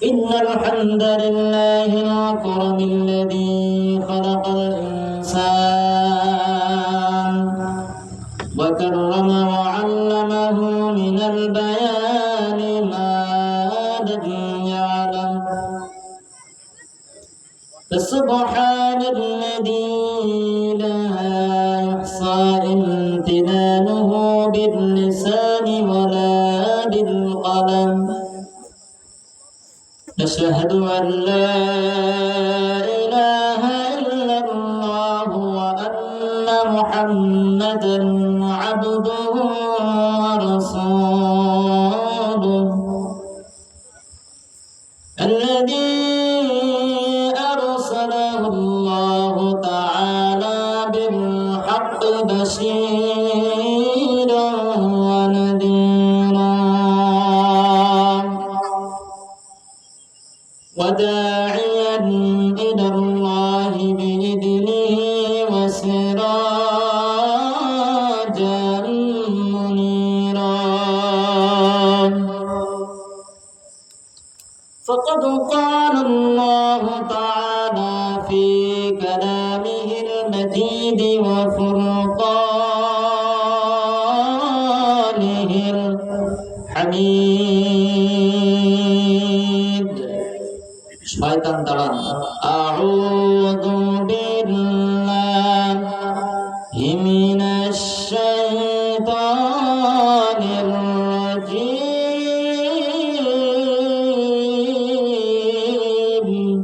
إن الحمد لله الأكرم الذي خلق الإنسان وكرم وعلمه من البيان ما لم يعلم فسبحان الذي لا يحصى امتنانه باللسان ولا بالقلم نشهد أن لا إله إلا الله وأن محمدا عبده ورسوله الذي أرسله الله تعالى بالحق بشيرا ونذيرا وداعيا إلى الله بإذنه وسراجا منيرا فقد قال الله تعالى في كلامه المجيد وفرقانه الحميد شيطان طلعن أعوذ بالله من الشيطان الرجيم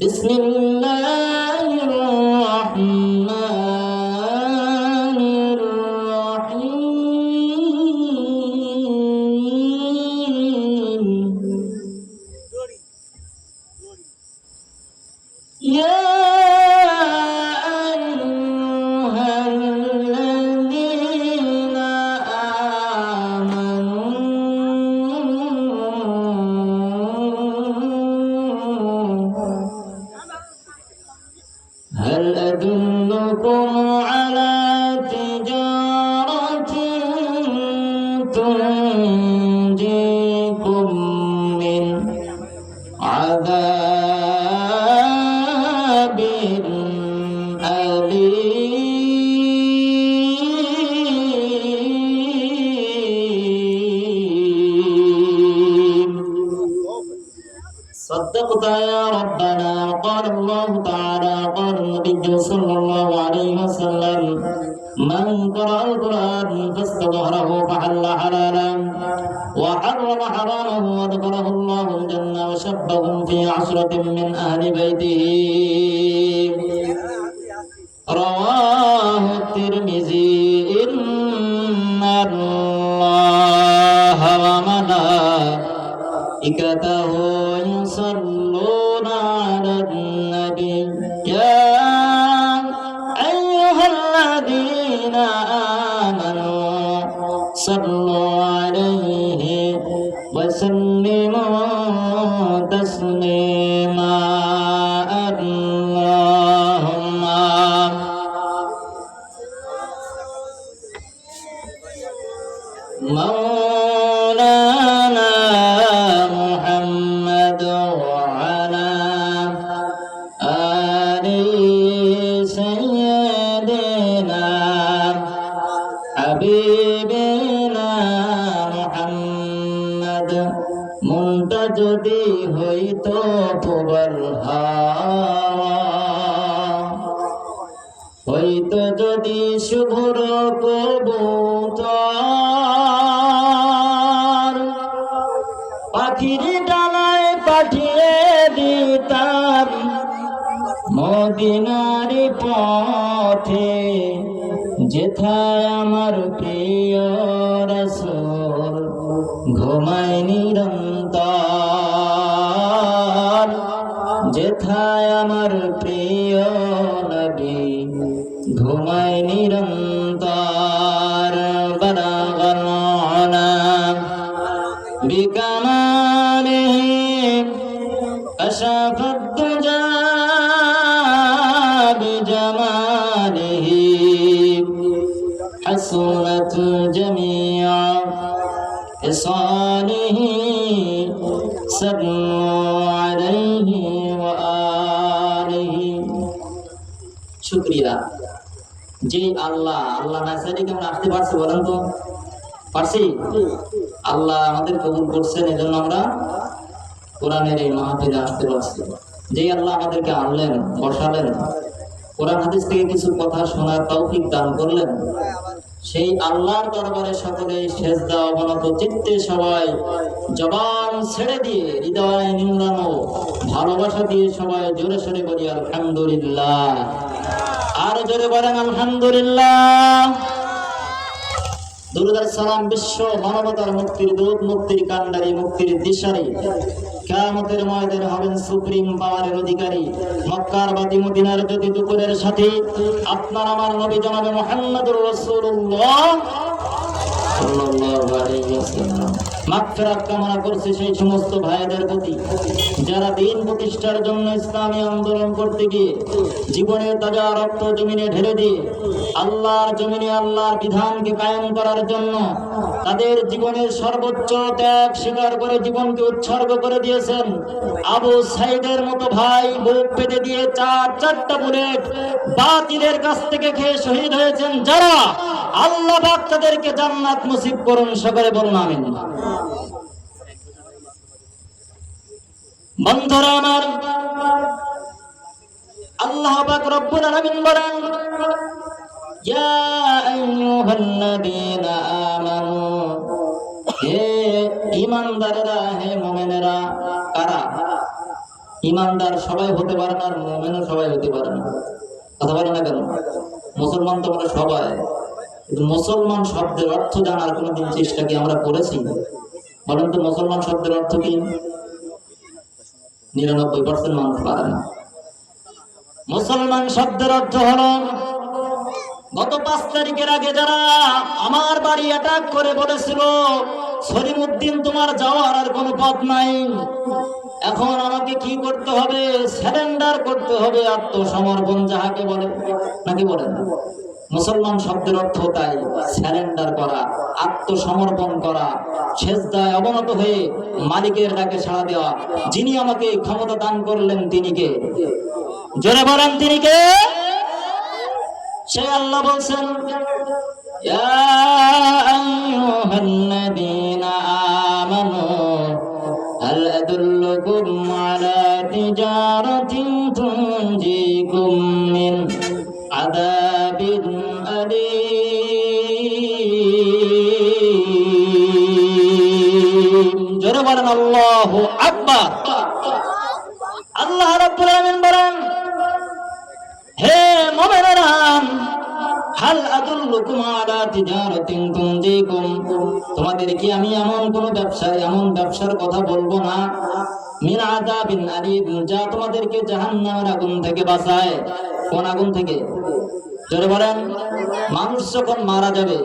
بسم الله الرحمن يا أيها الذين آمنوا هل أدلكم على تجارة تنجيكم من عذاب أليم صدقت يا ربنا قال الله تعالى قال النبي صلى الله عليه وسلم من قرأ القرآن فاستظهره فحل حلالا وحرم حرامه وذكره الله الجنة وشبهم في عشرة من أهل بيته رواه الترمذي إن الله وملائكته يصلون على النبي يا أيها الذين آمنوا صلوا عليه وسلموا تسليما اللهم مولانا محمد وعلى آل سيدنا حبيبنا محمد منتجدي হইতো প্রবল হাওয়া হইতো যদি শুভ্র কবুতর পাখির ডানায় পাঠিয়ে দিতাম মদিনার পথে যেথায় আমার প্রিয় রাসূল ঘুমায় নিরন্তর যেথায় আমার প্রিয় নবী ঘুমায় নিরন্তর বালাগাল উলা বিকামালিহি কাশাফাদ দুজা বিজামালিহি حسنت جميع خصال آله صلوا عليه وآله শুকরিয়া যে আল্লাহ না চাইলে কেমন আসতে পারছি বলেন তো? পারছি? আল্লাহ আমাদের কবুল করছেন, এজন্য আমরা কোরআনের এই মাহফিলে আসতে পারছি। যে আল্লাহ আমাদেরকে আনলেন, বসালেন, কোরআন হাদিস থেকে কিছু কথা শোনার তৌফিক দান করলেন, সেই আল্লাহর দরবারে সকলে সেজদা অবনত চিত্তে সবাই জবান ছেড়ে দিয়ে হৃদয় নিংড়ানো ভালোবাসা দিয়ে সবাই জোরে সোরে বলি আলহামদুলিল্লাহ। আর জোরে বলেন আলহামদুলিল্লাহ। দুরূদ আর সালাম বিশ্ব মানবতার মুক্তির দূত, মুক্তির কান্ডারি, মুক্তির দিশারি, কিয়ামতের ময়দানে হবেন সুপ্রিম পাওয়ারের অধিকারী, মক্কার বাতি মদিনার জ্যোতি দুপুরের সাথী আপনার আমার নবী জনাবে মুহাম্মদুর রাসূলুল্লাহ সাল্লাল্লাহু আলাইহি ওয়াসাল্লাম। মাগফিরাত কামনা করছি সেই সমস্ত ভাইদের প্রতি যারা দিন প্রতিষ্ঠার জন্য ইসলামী আন্দোলন করতে গিয়ে জীবনের তাজা রক্ত জমিনে ঢেলে দিয়ে আল্লাহর জমিনে আল্লাহর বিধানকে কায়েম করার জন্য তাদের জীবনের সর্বোচ্চ ত্যাগ স্বীকার করে জীবনকে উৎসর্গ করে দিয়েছেন। আবু সাইদের মতো ভাই বুক পেতে দিয়ে চারটা বুলেট বাতিলের কাছ থেকে খেয়ে শহীদ হয়েছেন যারা, আল্লাহ পাক তাদেরকে জান্নাত নসিব করুন, সকলে বলুন আমিন। বন্ধুরা আমার, আল্লাহ পাক রব্বুল আলামিন বলেন, ইয়া আইয়ুহাল্লাযীনা আমানু, হে ঈমানদারেরা, হে মুমিনেরা। কারা ঈমানদার? সবাই হতে পারে না, আর মুমিনও সবাই হতে পারে না। কথা বলে না কেন? মুসলমান তো আমরা সবাই, কিন্তু মুসলমান শব্দের অর্থ জানার কোনোদিন চেষ্টা কি আমরা করেছি? বলেন তো মুসলমান শব্দের অর্থ কি? 99% মানুষ পারে না। মুসলমান শব্দের অর্থ হলো, গত 5 তারিখের আগে যারা আমার বাড়ি অ্যাটাক করে বলেছিল সলিমউদ্দিন তোমার যাওয়ার আর কোনো পথ নাই, এখন আমাকে কি করতে হবে? সারেন্ডার করতে হবে, আত্মসমর্পণ যাহাকে বলে, নাকি বলেন? মুসলমান শব্দের অর্থ তাই, সারেন্ডার করা, আত্মসমর্পণ করা, সেজদায় অবনত হয়ে মালিকের ডাকে সাড়া দেওয়া। যিনি আমাকে ক্ষমতা দান করলেন তিনি কে? জোরে বলেন তিনি কে? সে আল্লাহ বলছেন, ইয়া আইয়ুহাল্লাযীনা আমানু হাল আদুল্লুকুম আলা তিজারাতিন তুনজিকুম মিন আযাবিন আলীম। জোরে বলেন আল্লাহু আকবার। আল্লাহ রাব্বুল আলামিন বলেন, হে মুমিনেরা, হাল আদুল্লুকুম আলা তিজারাতিন তুনজিকুম, তোমাদের কি আমি এমন কোন ব্যবসার কথা বলবো না, মিন আযাবিন আলীম, যা তোমাদেরকে জাহান্নামের আগুন থেকে বাঁচায়। কোন আগুন থেকে? জোরে বলেন। মানুষ যখন মারা যাবে,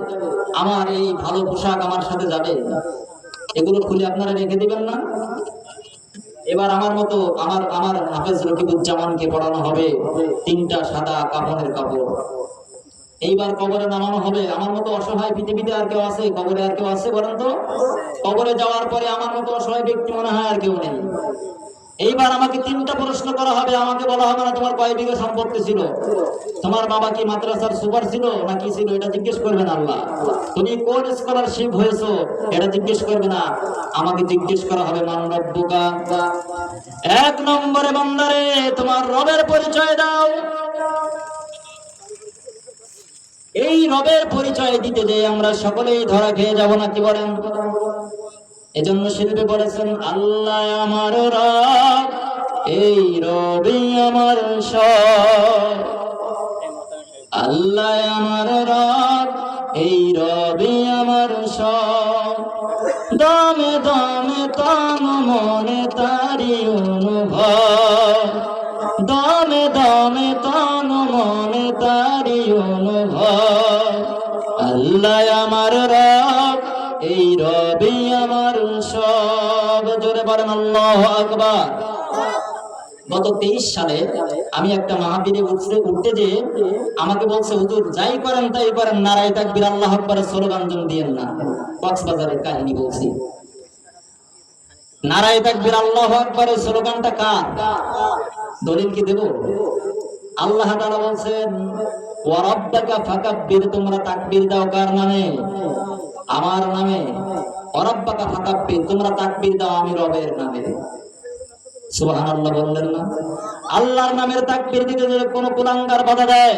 আমার এই ভালো পোশাক আমার সাথে যাবে, এগুলো খুলে আপনারা রেখে দিবেন না? এবার আমার মতো আমার হাফেজ রকিবুজ্জামানকে পড়ানো হবে 3টা সাদা কাফনের কাপড়। এইবার কবরে নামানো হবে। আমার মতো অসহায় পৃথিবীতে আর কেউ আছে? কবরে আর কেউ আছে বলেন তো? কবরে যাওয়ার পরে আমার মতো অসহায় ব্যক্তি মনে হয় আর কেউ নেই। এইবার আমাকে 3টা প্রশ্ন করা হবে। আমাকে বলা হবে না তোমার কয় বিঘা সম্পত্তি ছিল, তোমার বাবা কি মাদ্রাসার সুপার ছিল না কি ছিল, এটা জিজ্ঞেস করবেন আল্লাহ। তুমি কোন স্কলারশিপ হয়েছো, এটা জিজ্ঞেস করবে না। আমাকে জিজ্ঞেস করা হবে মান রব্বুকা। 1 নম্বরে বান্দারে তোমার রবের পরিচয় দাও। এই রবের পরিচয় দিতে যে আমরা সকলেই ধরা খেয়ে যাব না, কি বলেন? এজন্য শিল্পী বলেছেন, আল্লাহ আমার রব, এই রবই আমার সব। আল্লাহ আমার রব, এই রবই আমার সব। দামে দামে তান মনে তারি অনুভব, দামে দামে তান মনে তারি অনুভব। আল্লাহ আমার রব, এই রবি আমার সব। জোরে বলেন আল্লাহু আকবার। গত 23 সালে আমি একটা মাহফিলে উঠতে যে আমাকে বলছে, হুজুর যাই করেন তাই করেন, নারায়ে তাকবীর আল্লাহু আকবারের স্লোগান দিয়েন না। কক্সবাজারের কাহিনী বলছি। নারায়ে তাকবীর আল্লাহু আকবারের স্লোগানটা কার? দলিল কি দেব? আল্লাহ তাআলা বলেন ওয়া রাব্বাকা ফাকাব্বির, তোমরা তাকবীর দাও কার নামে? আমার নামে। ওয়া রাব্বাকা ফাকাব্বির, তোমরা তাকবীর দাও আমি রবের নামে। সুবহানাল্লাহ বললেন না? আল্লাহর নামের তাকবীর দিতে যদি কোন কুলাঙ্গার বাধা দেয়,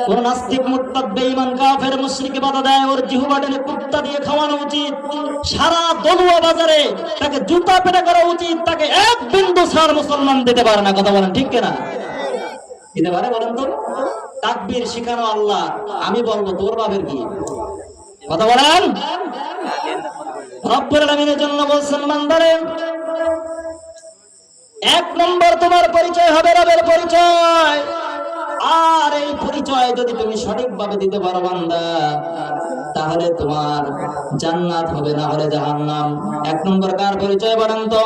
কোন নাস্তিক মুরতাদ বেঈমান কাফের মুশরিক বাধা দেয়, ওর জিহ্বাটাকে কুত্তা দিয়ে খাওয়ানো উচিত। সারা দলুয়া বাজারে তাকে জুতা পেটা করা উচিত। তাকে এক বিন্দু সার মুসলমান দিতে পারে না। কথা বলেন ঠিক কিনা? দিতে পারে বলেন তো? তাকবীর শিখানো আল্লাহ, আমি বলবো তোর বাপের কি? কথা বলেন। রব্বুল আলামিনের জন্য বলছেন বান্দারে, এক নম্বর তোমার পরিচয় হবে রবের পরিচয়। আর এই পরিচয় যদি তুমি সঠিকভাবে দিতে পারো বান্দা, তাহলে তোমার জান্নাত হবে, না হলে জাহান্নাম। এক নম্বর কার পরিচয় বলেন তো?